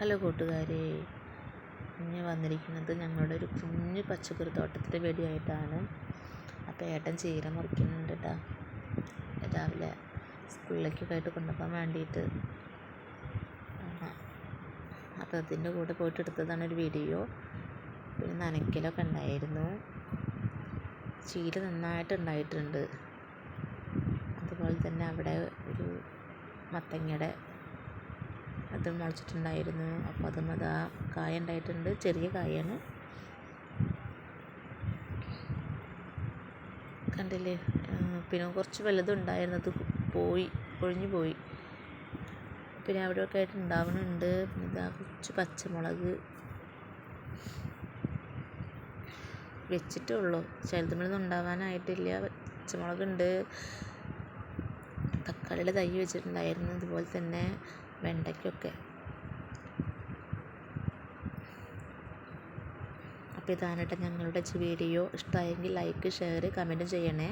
Hello കൂട്ടുകാരെ, ഇന്ന് വന്നിരിക്കുന്നത് ഞങ്ങളുടെ ഒരു കുഞ്ഞു പച്ചക്കറി തോട്ടത്തിൻ്റെ വീഡിയോ ആയിട്ടാണ്. അപ്പോൾ ഏട്ടൻ ചീര മുറിക്കുന്നുണ്ട് കേട്ടോ. രാവിലെ സ്കൂളിലേക്കൊക്കെ ആയിട്ട് കൊണ്ടുപോകാൻ വേണ്ടിയിട്ട്. അപ്പോൾ അതിൻ്റെ കൂടെ പോയിട്ട് എടുത്തതാണ് ഒരു വീഡിയോ. പിന്നെ നനയ്ക്കലൊക്കെ ഉണ്ടായിരുന്നു. ചീര നന്നായിട്ട് ഉണ്ടായിട്ടുണ്ട്. അതുപോലെ തന്നെ അവിടെ ഒരു മത്തങ്ങയുടെ അത് മുളച്ചിട്ടുണ്ടായിരുന്നു. അപ്പോൾ അതും അതാ കായ ഉണ്ടായിട്ടുണ്ട്. ചെറിയ കായാണ്, കണ്ടില്ലേ. പിന്നെ കുറച്ച് വലുതുണ്ടായിരുന്നു, അത് ഒഴിഞ്ഞു പോയി. പിന്നെ അവിടെയൊക്കെ ആയിട്ട് ഉണ്ടാവുന്നുണ്ട്. പിന്നെ ഇതാ കുറച്ച് പച്ചമുളക് വെച്ചിട്ടേ ഉള്ളൂ, ചിലതുമൊന്നും ഉണ്ടാവാനായിട്ടില്ല. പച്ചമുളകുണ്ട്, തക്കാളിയുടെ തൈ വെച്ചിട്ടുണ്ടായിരുന്നു. അതുപോലെ തന്നെ വെണ്ടയ്ക്കൊക്കെ. അപ്പോൾ ഇതാണ് കേട്ടോ ഞങ്ങളുടെ വീഡിയോ. ഇഷ്ടമായെങ്കിൽ ലൈക്ക്, ഷെയർ, കമൻറ്റ് ചെയ്യണേ.